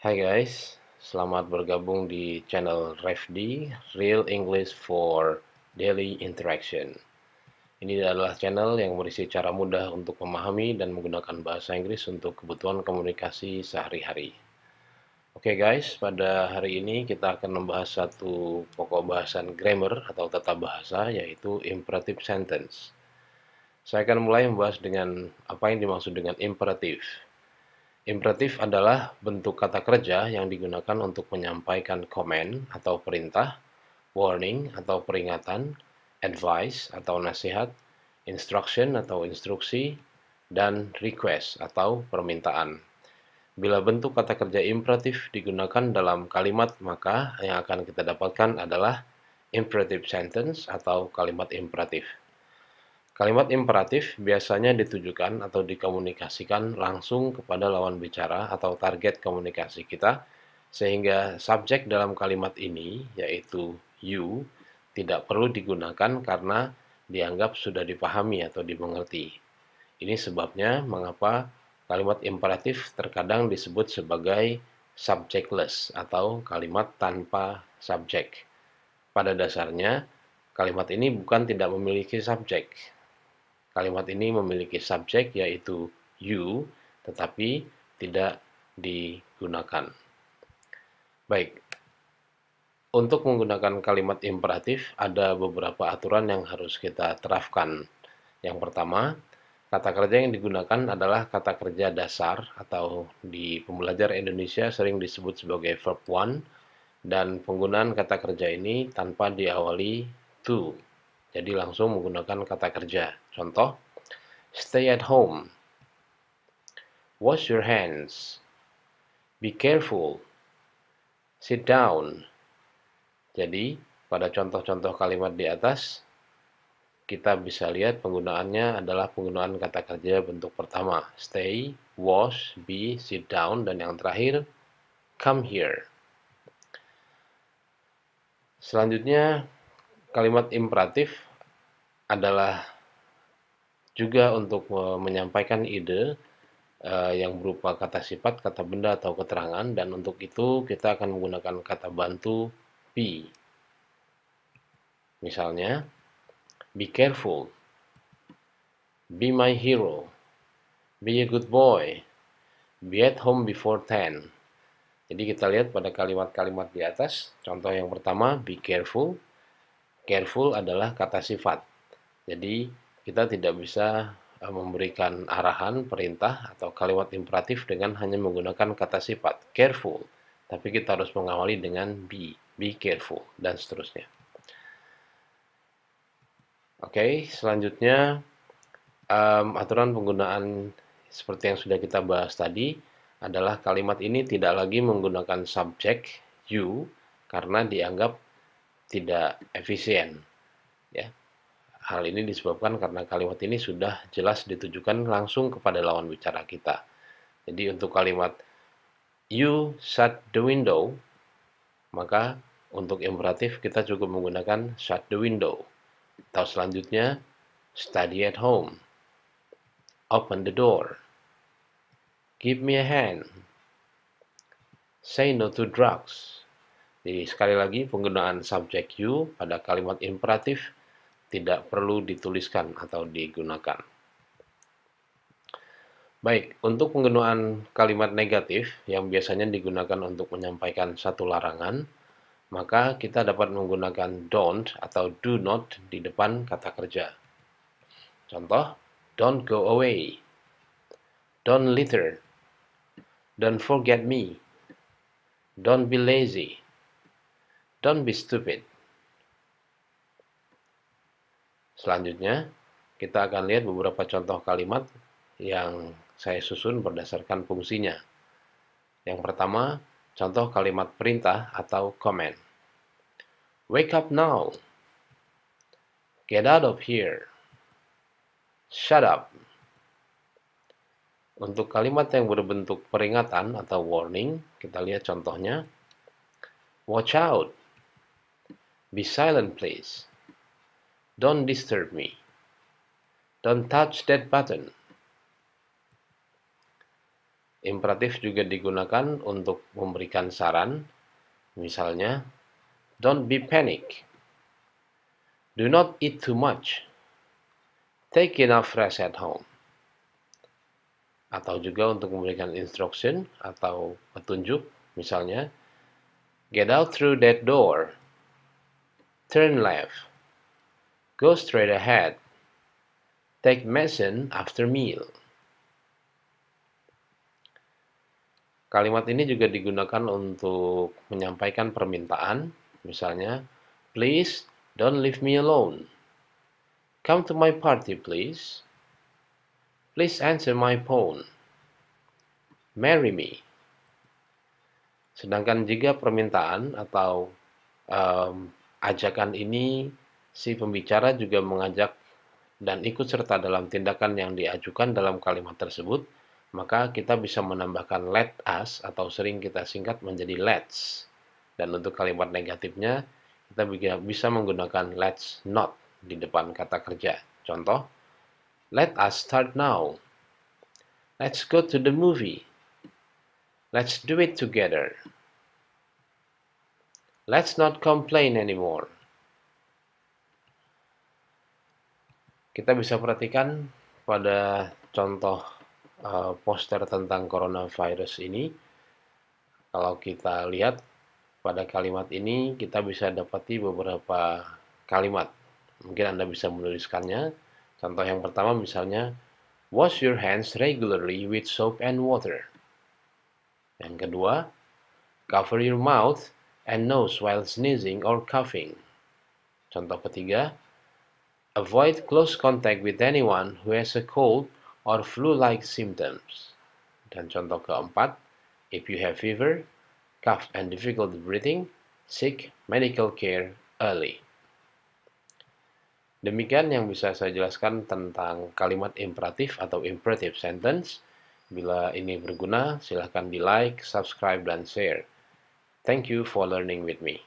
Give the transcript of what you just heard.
Hai guys, selamat bergabung di channel RefD, Real English for Daily Interaction. Ini adalah channel yang berisi cara mudah untuk memahami dan menggunakan bahasa Inggris untuk kebutuhan komunikasi sehari-hari. Oke guys, pada hari ini kita akan membahas satu pokok bahasan grammar atau tata bahasa, yaitu imperative sentence. Saya akan mulai membahas dengan apa yang dimaksud dengan imperative. Imperatif adalah bentuk kata kerja yang digunakan untuk menyampaikan komen atau perintah, warning atau peringatan, advice atau nasihat, instruction atau instruksi, dan request atau permintaan. Bila bentuk kata kerja imperatif digunakan dalam kalimat, maka yang akan kita dapatkan adalah imperative sentence atau kalimat imperatif. Kalimat imperatif biasanya ditujukan atau dikomunikasikan langsung kepada lawan bicara atau target komunikasi kita, sehingga subjek dalam kalimat ini, yaitu you, tidak perlu digunakan karena dianggap sudah dipahami atau dimengerti. Ini sebabnya mengapa kalimat imperatif terkadang disebut sebagai subjectless atau kalimat tanpa subjek. Pada dasarnya, kalimat ini bukan tidak memiliki subjek. Kalimat ini memiliki subjek yaitu you, tetapi tidak digunakan. Baik, untuk menggunakan kalimat imperatif ada beberapa aturan yang harus kita terapkan. Yang pertama, kata kerja yang digunakan adalah kata kerja dasar atau di pembelajar Indonesia sering disebut sebagai verb one, dan penggunaan kata kerja ini tanpa diawali to. Jadi langsung menggunakan kata kerja. Contoh, stay at home, wash your hands, be careful, sit down. Jadi, pada contoh-contoh kalimat di atas, kita bisa lihat penggunaannya adalah penggunaan kata kerja bentuk pertama, stay, wash, be, sit down, dan yang terakhir, come here. Selanjutnya, kalimat imperatif adalah juga untuk menyampaikan ide yang berupa kata sifat, kata benda, atau keterangan, dan untuk itu kita akan menggunakan kata bantu be. Misalnya, be careful, be my hero, be a good boy, be at home before 10. Jadi kita lihat pada kalimat-kalimat di atas. Contoh yang pertama, be careful. Careful adalah kata sifat. Jadi kita tidak bisa memberikan arahan, perintah, atau kalimat imperatif dengan hanya menggunakan kata sifat, careful. Tapi kita harus mengawali dengan be careful, dan seterusnya. Oke, selanjutnya aturan penggunaan seperti yang sudah kita bahas tadi adalah kalimat ini tidak lagi menggunakan subjek you karena dianggap tidak efisien. Ya. Hal ini disebabkan karena kalimat ini sudah jelas ditujukan langsung kepada lawan bicara kita. Jadi untuk kalimat you shut the window, maka untuk imperatif kita cukup menggunakan shut the window. Atau selanjutnya, study at home, open the door, give me a hand, say no to drugs. Jadi sekali lagi penggunaan subjek you pada kalimat imperatif tidak perlu dituliskan atau digunakan. Baik, untuk penggunaan kalimat negatif yang biasanya digunakan untuk menyampaikan satu larangan, maka kita dapat menggunakan don't atau do not di depan kata kerja. Contoh, don't go away, don't litter, don't forget me, don't be lazy, don't be stupid. Selanjutnya, kita akan lihat beberapa contoh kalimat yang saya susun berdasarkan fungsinya. Yang pertama, contoh kalimat perintah atau command. Wake up now. Get out of here. Shut up. Untuk kalimat yang berbentuk peringatan atau warning, kita lihat contohnya. Watch out. Be silent, please. Don't disturb me. Don't touch that button. Imperatif juga digunakan untuk memberikan saran, misalnya, don't be panic, do not eat too much, take enough rest at home. Atau juga untuk memberikan instruction atau petunjuk, misalnya, get out through that door, turn left, go straight ahead, take medicine after meal. Kalimat ini juga digunakan untuk menyampaikan permintaan, misalnya, please don't leave me alone. Come to my party, please. Please answer my phone. Marry me. Sedangkan jika permintaan atau ajakan ini, si pembicara juga mengajak dan ikut serta dalam tindakan yang diajukan dalam kalimat tersebut, maka kita bisa menambahkan let us atau sering kita singkat menjadi let's. Dan untuk kalimat negatifnya, kita bisa menggunakan let's not di depan kata kerja. Contoh, let us start now. Let's go to the movie. Let's do it together. Let's not complain anymore. Kita bisa perhatikan pada contoh poster tentang coronavirus ini, kalau kita lihat pada kalimat ini, kita bisa dapati beberapa kalimat. Mungkin Anda bisa menuliskannya. Contoh yang pertama misalnya, wash your hands regularly with soap and water. Yang kedua, cover your mouth and nose while sneezing or coughing. Contoh ketiga, avoid close contact with anyone who has a cold or flu-like symptoms. Dan contoh keempat, if you have fever, cough and difficulty breathing, seek medical care early. Demikian yang bisa saya jelaskan tentang kalimat imperatif atau imperative sentence. Bila ini berguna, silahkan di like, subscribe, dan share. Thank you for learning with me.